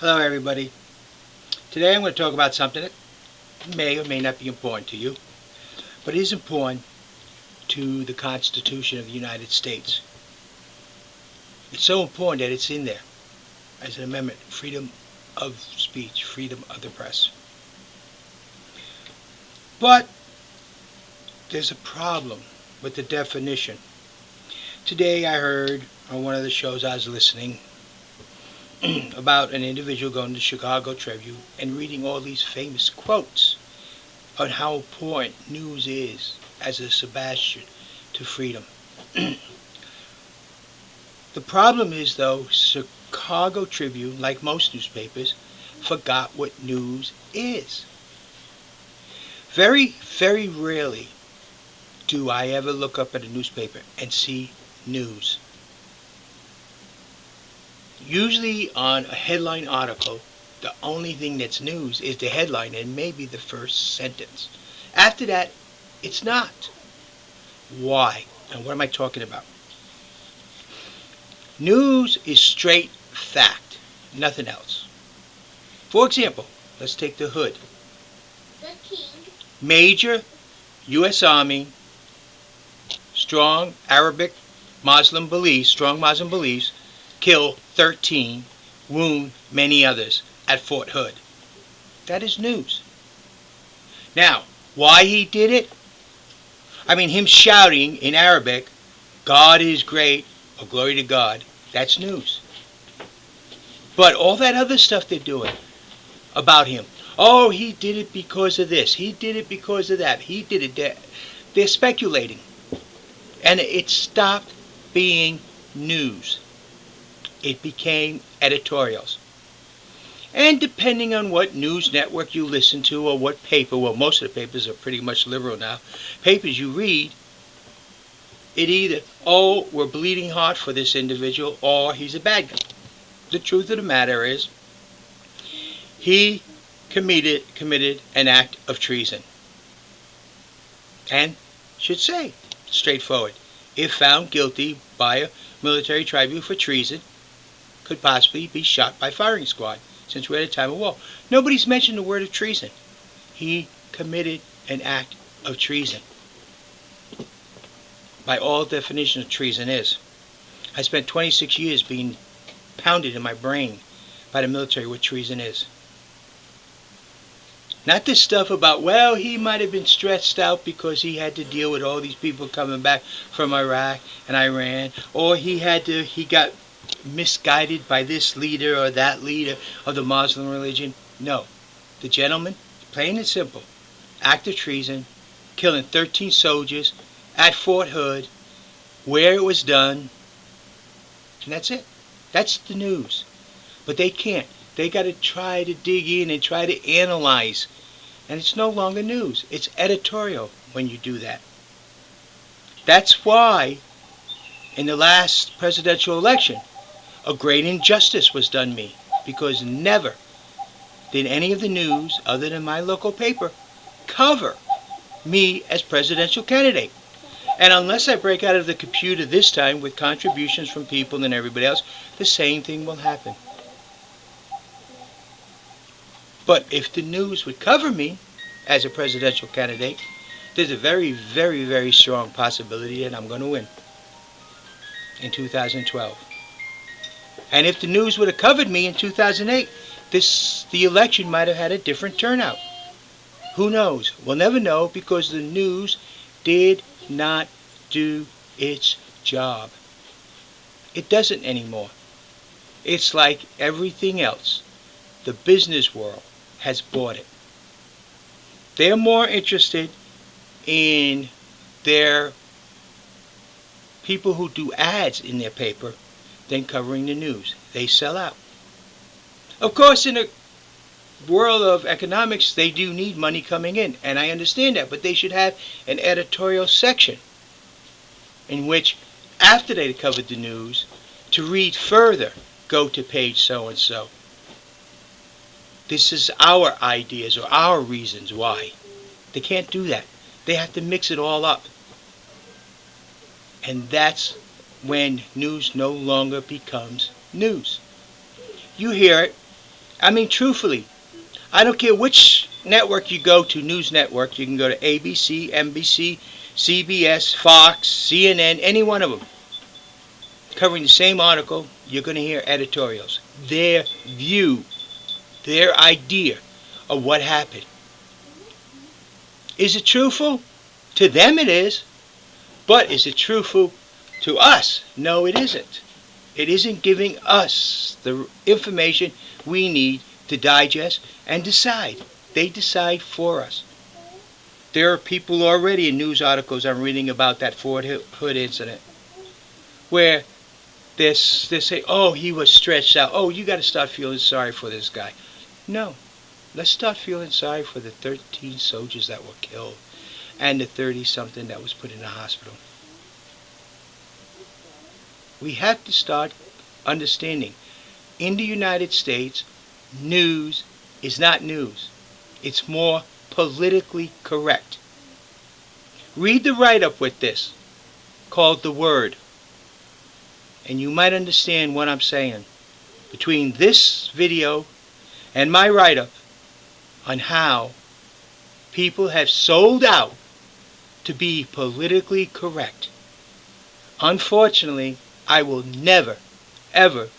Hello everybody. Today I'm going to talk about something that may or may not be important to you, but it is important to the Constitution of the United States. It's so important that it's in there as an amendment: freedom of speech, freedom of the press. But there's a problem with the definition. Today I heard on one of the shows I was listening about an individual going to the Chicago Tribune and reading all these famous quotes on how important news is as a Sebastian to freedom. The problem is, though, Chicago Tribune, like most newspapers, forgot what news is. Very, very rarely do I ever look up at a newspaper and see news. Usually on a headline article, the only thing that's news is the headline and maybe the first sentence. After that, it's not. Why? And what am I talking about? News is straight fact, nothing else. For example, let's take the hood. The king. Major U.S. Army, strong Muslim beliefs, kill 13, wound many others at Fort Hood. That is news. Now, why he did it? Him shouting in Arabic, God is great, or glory to God, that's news. But all that other stuff they're doing about him, oh, he did it because of this, he did it because of that, he did it that. They're speculating. And it stopped being news. It became editorials. And depending on what news network you listen to or what paper, well, most of the papers are pretty much liberal now, papers you read, it either, oh, we're bleeding heart for this individual, or he's a bad guy. The truth of the matter is, he committed an act of treason. And should say, straightforward, if found guilty by a military tribunal for treason, could possibly be shot by firing squad, since we're at a time of war. Nobody's mentioned the word of treason. He committed an act of treason. By all definitions, treason is. I spent 26 years being pounded in my brain by the military what treason is. Not this stuff about, well, he might have been stressed out because he had to deal with all these people coming back from Iraq and Iran, or he got misguided by this leader or that leader of the Muslim religion. No. The gentleman, plain and simple, act of treason, killing 13 soldiers at Fort Hood, where it was done, and that's it. That's the news. But they can't. They got to try to dig in and try to analyze. And it's no longer news. It's editorial when you do that. That's why in the last presidential election, a great injustice was done me, because never did any of the news, other than my local paper, cover me as presidential candidate. And unless I break out of the computer this time with contributions from people and everybody else, the same thing will happen. But if the news would cover me as a presidential candidate, there's a very, very, very strong possibility that I'm going to win in 2012. And if the news would have covered me in 2008, the election might have had a different turnout. Who knows? We'll never know, because the news did not do its job. It doesn't anymore. It's like everything else. The business world has bought it. They're more interested in their people who do ads in their paper than covering the news. They sell out. Of course, in the world of economics, they do need money coming in, and I understand that, but they should have an editorial section in which, after they covered the news, to read further, go to page so-and-so. This is our ideas or our reasons why. They can't do that. They have to mix it all up. And that's when news no longer becomes news. You hear it I mean, truthfully, I don't care which network you go to, news network. You can go to ABC, NBC, CBS, Fox, CNN, any one of them, covering the same article. You're going to hear editorials, their view, their idea of what happened. Is it truthful? To them it is. But is it truthful to us? No, it isn't. It isn't giving us the information we need to digest and decide. They decide for us. There are people already in news articles I'm reading about that Fort Hood incident where they say, oh, he was stretched out. Oh, you got to start feeling sorry for this guy. No. Let's start feeling sorry for the 13 soldiers that were killed and the 30-something that was put in the hospital. We have to start understanding, in the United States, news is not news. It's more politically correct. Read the write-up with this, called The Word, and you might understand what I'm saying between this video and my write-up on how people have sold out to be politically correct. Unfortunately, I will never, ever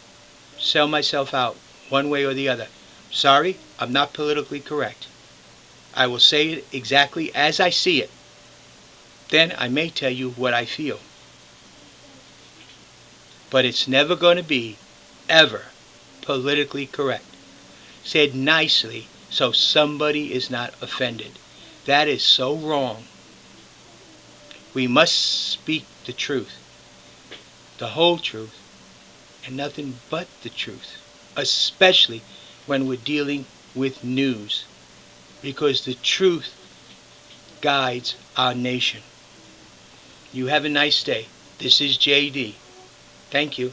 sell myself out one way or the other. Sorry, I'm not politically correct. I will say it exactly as I see it. Then I may tell you what I feel. But it's never going to be, ever, politically correct. Said nicely so somebody is not offended. That is so wrong. We must speak the truth, the whole truth, and nothing but the truth, especially when we're dealing with news, because the truth guides our nation. You have a nice day. This is JD. Thank you.